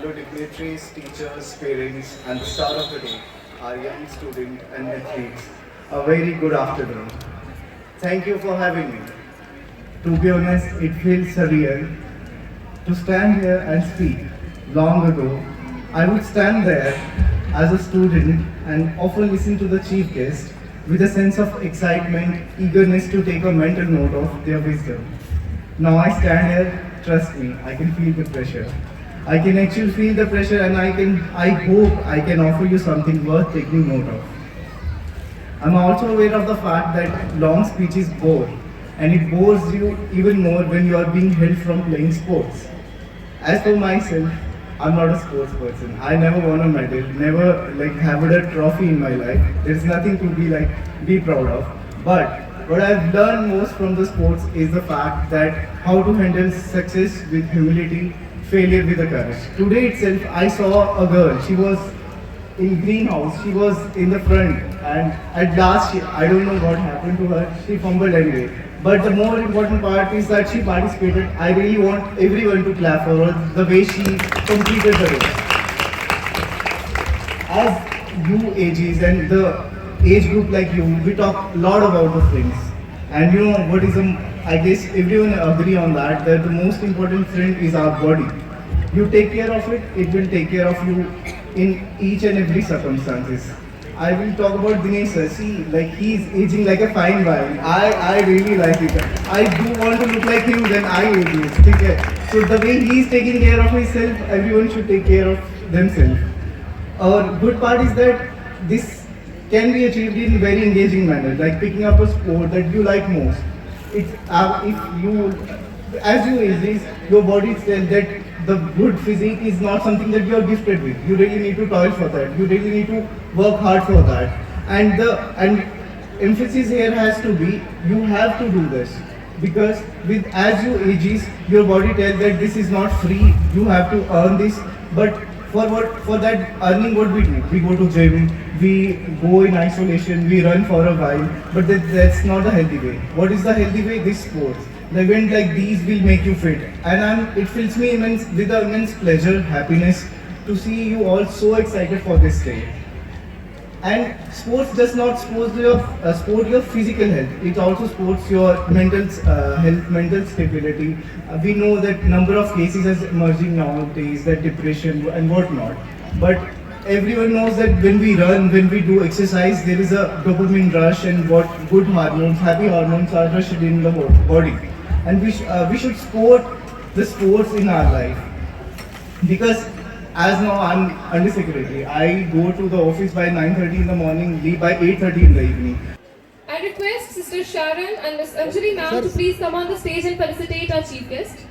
fellow dignitaries, teachers, parents, and the star of the day, our young student and athletes. A very good afternoon. Thank you for having me. To be honest, it feels surreal to stand here and speak. Long ago, I would stand there as a student and often listen to the chief guest with a sense of excitement, eagerness to take a mental note of their wisdom. Now I stand here, trust me, I can feel the pressure. I can actually feel the pressure and I hope I can offer you something worth taking note of. I'm also aware of the fact that long speeches bore, and it bores you even more when you are being held from playing sports. As for myself, I'm not a sports person. I never won a medal, never have a trophy in my life. There's nothing to be proud of. But what I've learned most from the sports is the fact that how to handle success with humility, failure with the courage. Today itself, I saw a girl. She was in greenhouse. She was in the front, and at last, I don't know what happened to her. She fumbled anyway. But the more important part is that she participated. I really want everyone to clap for her the way she completed the race. As you ages and the age group like you, we talk a lot about the things. And you know what is I guess everyone agree on that the most important friend is our body. You take care of it, it will take care of you in each and every circumstances. I will talk about Dinesh sir. See, he's aging like a fine wine. I really like it. I do want to look like him when I age. Okay? So the way he's taking care of himself, everyone should take care of themselves. Our good part is that this can be achieved in very engaging manner, like picking up a sport that you like most. It's if you, as you age, your body tells that the good physique is not something that you are gifted with. You really need to toil for that. You really need to work hard for that. And emphasis here has to be you have to do this because with as you ages, your body tells that this is not free. You have to earn this. But for that earning, what we do? We go to gym. We go in isolation. We run for a while. But that's not the healthy way. What is the healthy way? This sports. The event like these will make you fit, and it fills me with immense pleasure, happiness to see you all so excited for this day. And sports does not sport your physical health; it also sports your mental health, mental stability. We know that number of cases is emerging nowadays, that depression and whatnot. But everyone knows that when we run, when we do exercise, there is a dopamine rush, and what good hormones, happy hormones are rushed in the body. And we should sport the sports in our life because as now I'm under secretary, I go to the office by 9:30 in the morning, leave by 8:30 in the evening. I request Sister Sharon and Miss Anjali ma'am to please come on the stage and felicitate our chief guest.